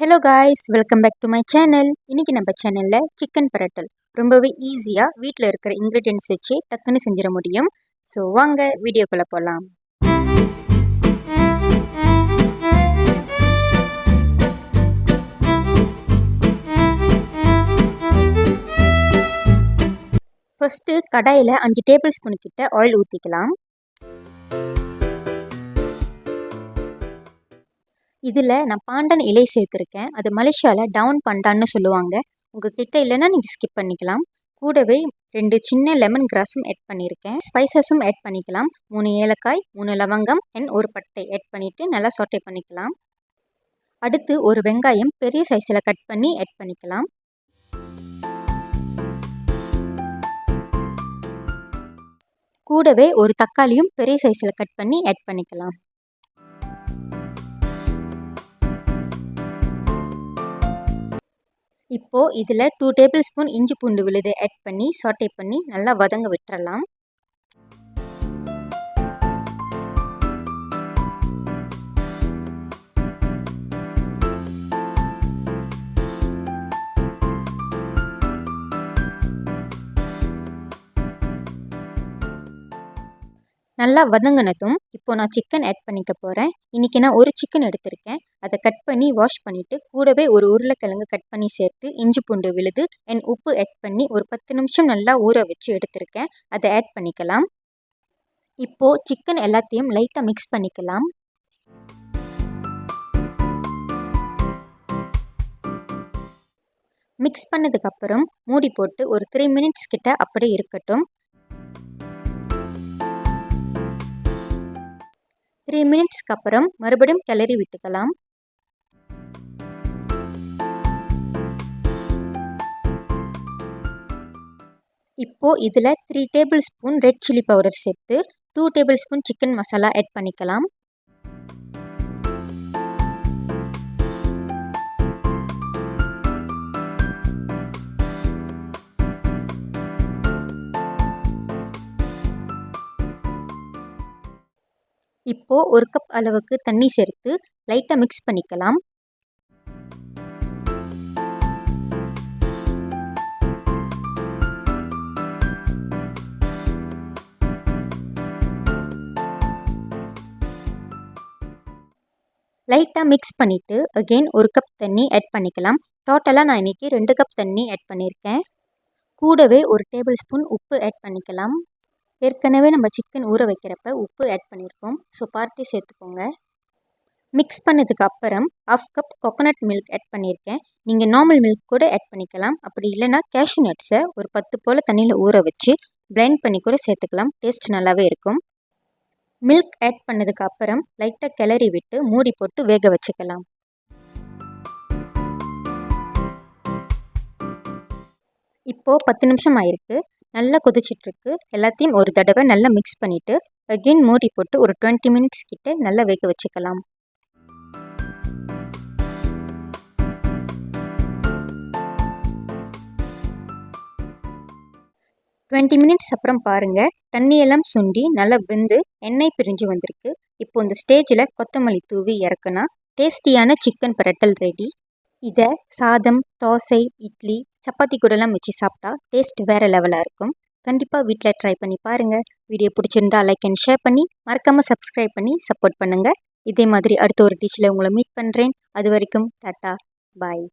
Hello guys, welcome back to my channel. இன்றைக்கி நம்ம சேனலில் சிக்கன் பிரட்டல் ரொம்பவே ஈஸியாக வீட்டில் இருக்கிற இன்க்ரீடியன்ட்ஸ் வச்சு டக்குன்னு செஞ்சிட முடியும். ஸோ வாங்க வீடியோக்குள்ளே போகலாம். ஃபஸ்ட்டு கடாயில் 5 டேபிள் ஸ்பூன் கிட்ட ஆயில் ஊற்றிக்கலாம். இதில் நான் பாண்டன் இலை சேர்த்துருக்கேன். அது மலேசியாவில் டவுன் பண்டான்னு சொல்லுவாங்க. உங்கள் கிட்ட இல்லைன்னா நீங்கள் ஸ்கிப் பண்ணிக்கலாம். கூடவே 2 சின்ன லெமன் கிராஸும் ஆட் பண்ணியிருக்கேன். ஸ்பைசஸும் ஆட் பண்ணிக்கலாம். 3 ஏலக்காய், 3 லவங்கம் அண்ட் 1 பட்டை ஆட் பண்ணிவிட்டு நல்லா சாட்டே பண்ணிக்கலாம். அடுத்து ஒரு வெங்காயம் பெரிய சைஸில் கட் பண்ணி ஆட் பண்ணிக்கலாம். கூடவே ஒரு தக்காளியும் பெரிய சைஸில் கட் பண்ணி ஆட் பண்ணிக்கலாம். இப்போது இதில் 2 டேபிள் ஸ்பூன் இஞ்சி பூண்டு விழுது ஆட் பண்ணி சாட்டே பண்ணி நல்லா வதங்க விட்டுறலாம். நல்லா வதங்கினதும் இப்போ நான் சிக்கன் ஆட் பண்ணிக்க போகிறேன். இன்றைக்கி நான் ஒரு சிக்கன் எடுத்திருக்கேன். அதை கட் பண்ணி வாஷ் பண்ணிவிட்டு கூடவே ஒரு உருளைக்கிழங்கு கட் பண்ணி சேர்த்து இஞ்சி பூண்டு விழுது அண்ட் உப்பு ஆட் பண்ணி ஒரு 10 நிமிஷம் நல்லா ஊற வச்சு எடுத்திருக்கேன். அதை ஆட் பண்ணிக்கலாம். இப்போது சிக்கன் எல்லாத்தையும் லைட்டாக மிக்ஸ் பண்ணிக்கலாம். மிக்ஸ் பண்ணதுக்கப்புறம் மூடி போட்டு ஒரு 3 மினிட்ஸ் கிட்ட அப்படியே இருக்கட்டும். 3 மினிட்ஸ்க்கு அப்புறம் மறுபடியும் கிளறி விட்டுக்கலாம். இப்போது இதில் 3 tablespoon red chilli powder சேர்த்து 2 tablespoon chicken masala add பண்ணிக்கலாம். இப்போது 1 கப் அளவுக்கு தண்ணி சேர்த்து லைட்டாக மிக்ஸ் பண்ணிக்கலாம். லைட்டாக மிக்ஸ் பண்ணிவிட்டு அகெயின் 1 கப் தண்ணி ஆட் பண்ணிக்கலாம். டோட்டலாக நான் இன்றைக்கி 2 கப் தண்ணி ஆட் பண்ணியிருக்கேன். கூடவே 1 டேபிள் ஸ்பூன் உப்பு ஆட் பண்ணிக்கலாம். ஏற்கனவே நம்ம சிக்கன் ஊற வைக்கிறப்ப உப்பு ஆட் பண்ணியிருக்கோம். ஸோ பார்த்து சேர்த்துக்கோங்க. மிக்ஸ் பண்ணதுக்கு அப்புறம் 1/2 கப் கோகோனட் மில்க் ஆட் பண்ணியிருக்கேன். நீங்கள் நார்மல் மில்க் கூட ஆட் பண்ணிக்கலாம். அப்படி இல்லைனா கேஷ்யூ நட்ஸை ஒரு 10 போல் தண்ணியில் ஊற வச்சு பிளெண்ட் பண்ணி கூட சேர்த்துக்கலாம். டேஸ்ட் நல்லாவே இருக்கும். மில்க் ஆட் பண்ணதுக்கு அப்புறம் லைட்டாக கிளறி விட்டு மூடி போட்டு வேக வச்சுக்கலாம். இப்போது 10 நிமிஷம் ஆயிருக்கு. நல்லா கொதிச்சிட்ருக்கு. எல்லாத்தையும் ஒரு தடவை நல்லா மிக்ஸ் பண்ணிவிட்டு அகெயின் மூடி போட்டு ஒரு 20 மினிட்ஸ் கிட்ட நல்லா வேக வச்சுக்கலாம். மினிட்ஸ் அப்புறம் பாருங்கள், தண்ணியெல்லாம் சுண்டி நல்லா வெந்து எண்ணெய் பிரிஞ்சு வந்திருக்கு. இப்போ இந்த ஸ்டேஜில் கொத்தமல்லி தூவி இறக்குனா டேஸ்டியான சிக்கன் பிரட்டல் ரெடி. இதை சாதம், தோசை, இட்லி, சப்பாத்தி கூடலாம் வச்சு சாப்பிட்டா டேஸ்ட் வேறு லெவலாக இருக்கும். கண்டிப்பாக வீட்டில் ட்ரை பண்ணி பாருங்கள். வீடியோ பிடிச்சிருந்தா லைக் அண்ட் ஷேர் பண்ணி மறக்காமல் சப்ஸ்கிரைப் பண்ணி சப்போர்ட் பண்ணுங்கள். இதே மாதிரி அடுத்த ஒரு டிஷ்ஷில் உங்களை மீட் பண்ணுறேன். அது வரைக்கும் டாட்டா, பாய்.